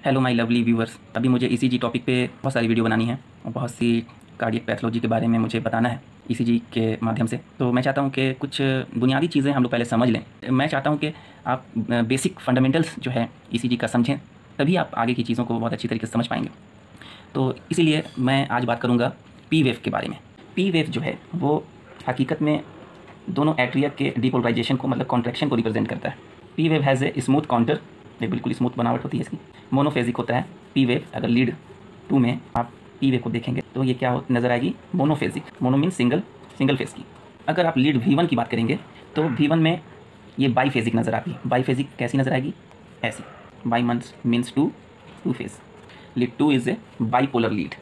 Hello my lovely viewers. अभी मुझे ECG topic पे बहुत सारी वीडियो बनानी है और बहुत सी कार्डियक पैथोलॉजी के बारे में मुझे बताना है ईसीजी के माध्यम से। तो मैं चाहता हूँ कि कुछ बुनियादी चीज़ें हम लोग पहले समझ लें। मैं चाहता हूँ कि आप बेसिक फंडामेंटल्स जो है ईसीजी का समझें, तभी आप आगे की चीज़ों को बहुत अच्छी तरीके से समझ पाएंगे। तो इसीलिए मैं आज बात करूँगा पी वेव के बारे में। पी वेव जो है वो हकीकत में दोनों एट्रिया के डिपोलराइजेशन को, मतलब कॉन्ट्रैक्शन को रिप्रेजेंट करता है। P wave has a smooth counter, ये बिल्कुल स्मूथ बनावट होती है इसकी। मोनोफेजिक होता है पी वेव। अगर लीड 2 में आप पी वेव को देखेंगे तो ये क्या नज़र आएगी, monophasic. Mono mean single phase की। अगर आप लीड V1 की बात करेंगे तो V1 में ये बाईफेजिक नज़र आती है। बाईफेजिक कैसी नज़र आएगी, ऐसी। By means two phase. Lead 2 is a bipolar lead,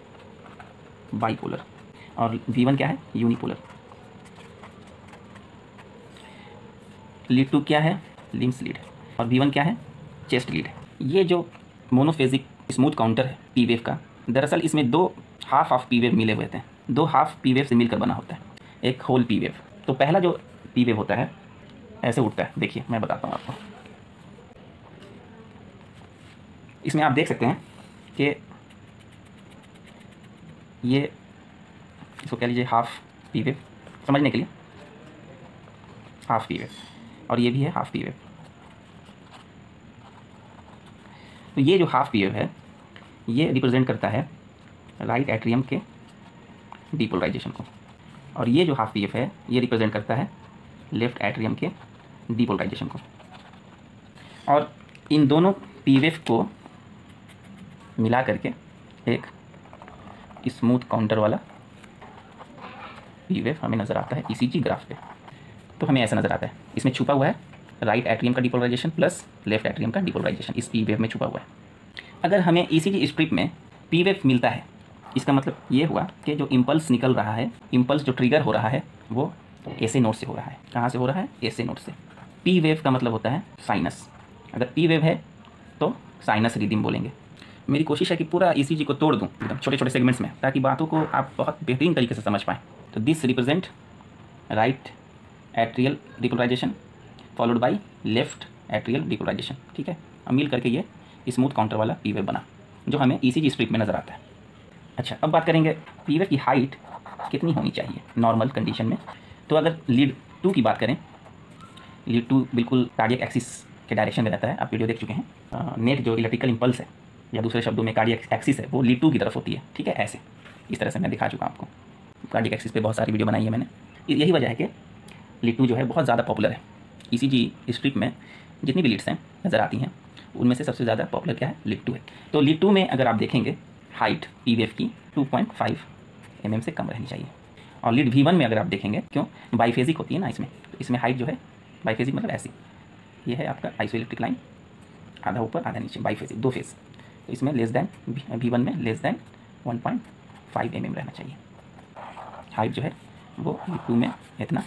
bipolar. और V1 क्या है, यूनिपोलर। लीड 2 क्या है, लिम्स लीड। और V1 क्या है, चेस्ट लीड है। ये जो मोनोफेजिक स्मूथ काउंटर है पी वेव का, दरअसल इसमें दो हाफ ऑफ पी वेव मिले हुए थे। दो हाफ पी वेव से मिलकर बना होता है एक होल पी वेव। तो पहला जो पी वेव होता है ऐसे उठता है, देखिए मैं बताता हूँ आपको। इसमें आप देख सकते हैं कि ये, इसको कह लीजिए हाफ पी वेव समझने के लिए, हाफ पी वेव। और ये भी है हाफ पी वेव। तो ये जो हाफ पी वेव है ये रिप्रेजेंट करता है राइट एट्रियम के डिपोलराइजेशन को, और ये जो हाफ पी वेव है ये रिप्रेजेंट करता है लेफ्ट एट्रियम के डिपोलराइजेशन को। और इन दोनों पी वेव को मिला करके एक स्मूथ काउंटर वाला पी वेव हमें नज़र आता है ईसीजी ग्राफ पे। तो हमें ऐसा नज़र आता है, इसमें छुपा हुआ है राइट एट्रियम का डिपोलराइजेशन प्लस लेफ्ट एट्रियम का डिपोलराइजेशन, इस पी वेव में छुपा हुआ है। अगर हमें ईसीजी स्ट्रिप में पी वेव मिलता है, इसका मतलब ये हुआ कि जो इम्पल्स निकल रहा है, इम्पल्स जो ट्रिगर हो रहा है वो एसे नोड से हो रहा है। कहाँ से हो रहा है, एसे नोड से। पी वेव का मतलब होता है साइनस। अगर पी वेव है तो साइनस रिदम बोलेंगे। मेरी कोशिश है कि पूरा ईसीजी को तोड़ दूँ एकदम छोटे छोटे सेगमेंट्स में, ताकि बातों को आप बहुत बेहतरीन तरीके से समझ पाएँ। तो this represent right atrial depolarization followed by left atrial depolarization, ठीक है। अब मिल करके ये स्मूथ काउंटर वाला पी वेव बना, जो हमें ईसीजी स्ट्रिप में नज़र आता है। अच्छा, अब बात करेंगे पी वेव की हाइट कितनी होनी चाहिए नॉर्मल कंडीशन में। तो अगर लीड 2 की बात करें, लीड 2 बिल्कुल कार्डियक एक्सिस के डायरेक्शन में रहता है। आप वीडियो देख चुके हैं। नेट जो इलेक्ट्रिकल इंपल्स है, या दूसरे शब्दों में कार्डियक एक्सिस है, वो लीड 2 की तरफ होती है, ठीक है। ऐसे इस तरह से मैं दिखा चुका हूँ आपको। कार्डियक एक्सिस पे बहुत सारी वीडियो बनाई है मैंने। यही वजह है कि लीड 2 जो है बहुत ज़्यादा पॉपुलर है ईसीजी स्ट्रिप में। जितनी भी लीड्स हैं नज़र आती हैं उनमें से सबसे ज़्यादा पॉपुलर क्या है, लीड 2 है। तो लीड 2 में अगर आप देखेंगे हाइट पी वेव की 2.5 mm से कम रहनी चाहिए। और लीड V1 में अगर आप देखेंगे, क्यों, बाईफेजिक होती है ना इसमें, तो इसमें हाइट जो है बाईफेजिक मतलब ऐसी, ये है आपका आइसोइलेक्ट्रिक लाइन, आधा ऊपर आधा नीचे, बाईफेजिक, दो फेज। तो इसमें लेस दैन V1 में लेस दैन 1.5 mm रहना चाहिए हाइट जो है वो। लीड 2 में इतना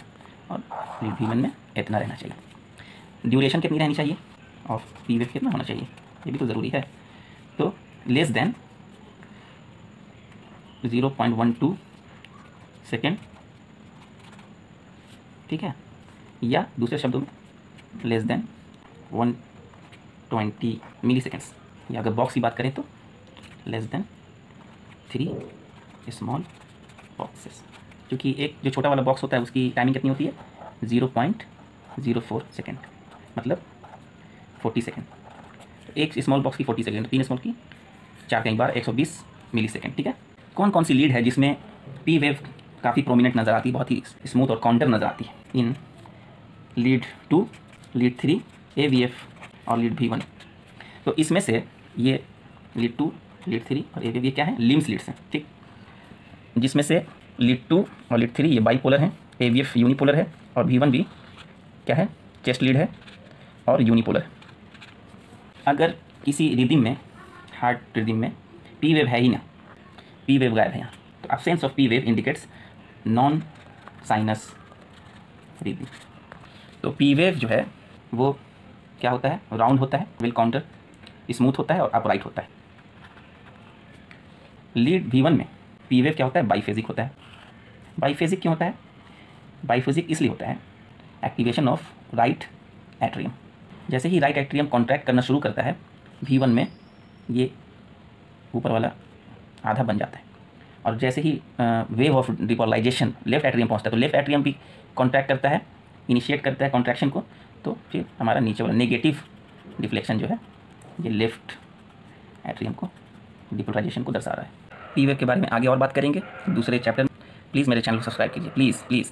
और लीड V1 में इतना रहना चाहिए। ड्यूरेशन कितनी रहनी चाहिए और पी वेव कितना होना चाहिए, ये भी तो ज़रूरी है। तो लेस दैन 0.12 सेकेंड, ठीक है। या दूसरे शब्दों में लेस दैन 120 मिली सेकेंड्स। या अगर बॉक्स की बात करें तो लेस दैन 3 स्मॉल बॉक्सेस। क्योंकि एक जो छोटा वाला बॉक्स होता है उसकी टाइमिंग कितनी होती है, 0.04 सेकेंड, मतलब 40 सेकेंड। एक स्मॉल बॉक्स की 40 सेकेंड, 3 स्मॉल की 4 कई बार 120 मिली सेकेंड, ठीक है। कौन कौन सी लीड है जिसमें पी वेव काफ़ी प्रोमिनेंट नज़र आती है, बहुत ही स्मूथ और काउंटर नज़र आती है? इन लीड 2, लीड 3, AVF और लीड V1। तो इसमें से ये लीड 2, लीड 3 और AVF ये क्या है, लिम्स लीड्स हैं, ठीक। जिसमें से लीड 2 और लीड 3 ये बाईपोलर हैं, AVF यूनिपोलर है, और V1 भी क्या है, चेस्ट लीड है और यूनिपोलर। अगर किसी रिदम में, हार्ट रिदम में पी वेव है ही ना, पी वेव गायब है यहाँ, तो absence of P wave indicates non sinus rhythm. तो पी वेव जो है वो क्या होता है, राउंड होता है, वेल काउंटर, स्मूथ होता है और अपराइट होता है। लीड V1 में पी वेव क्या होता है, बाईफेजिक होता है। बाईफेजिक क्यों होता है, बाईफेजिक इसलिए होता है एक्टिवेशन ऑफ राइट एट्रियम। जैसे ही राइट एट्रियम कॉन्ट्रैक्ट करना शुरू करता है V1 में, ये ऊपर वाला आधा बन जाता है। और जैसे ही wave of depolarization left atrium पहुंचता है तो लेफ्ट एट्रियम भी कॉन्ट्रैक्ट करता है, इनिशिएट करता है कॉन्ट्रैक्शन को, तो फिर हमारा नीचे वाला नेगेटिव डिफ्लेक्शन जो है ये लेफ्ट एट्रियम को डिपोलराइजेशन को दर्शा रहा है। पी वेव के बारे में आगे और बात करेंगे दूसरे चैप्टर में। प्लीज़ मेरे चैनल को सब्सक्राइब कीजिए, प्लीज़ प्लीज़।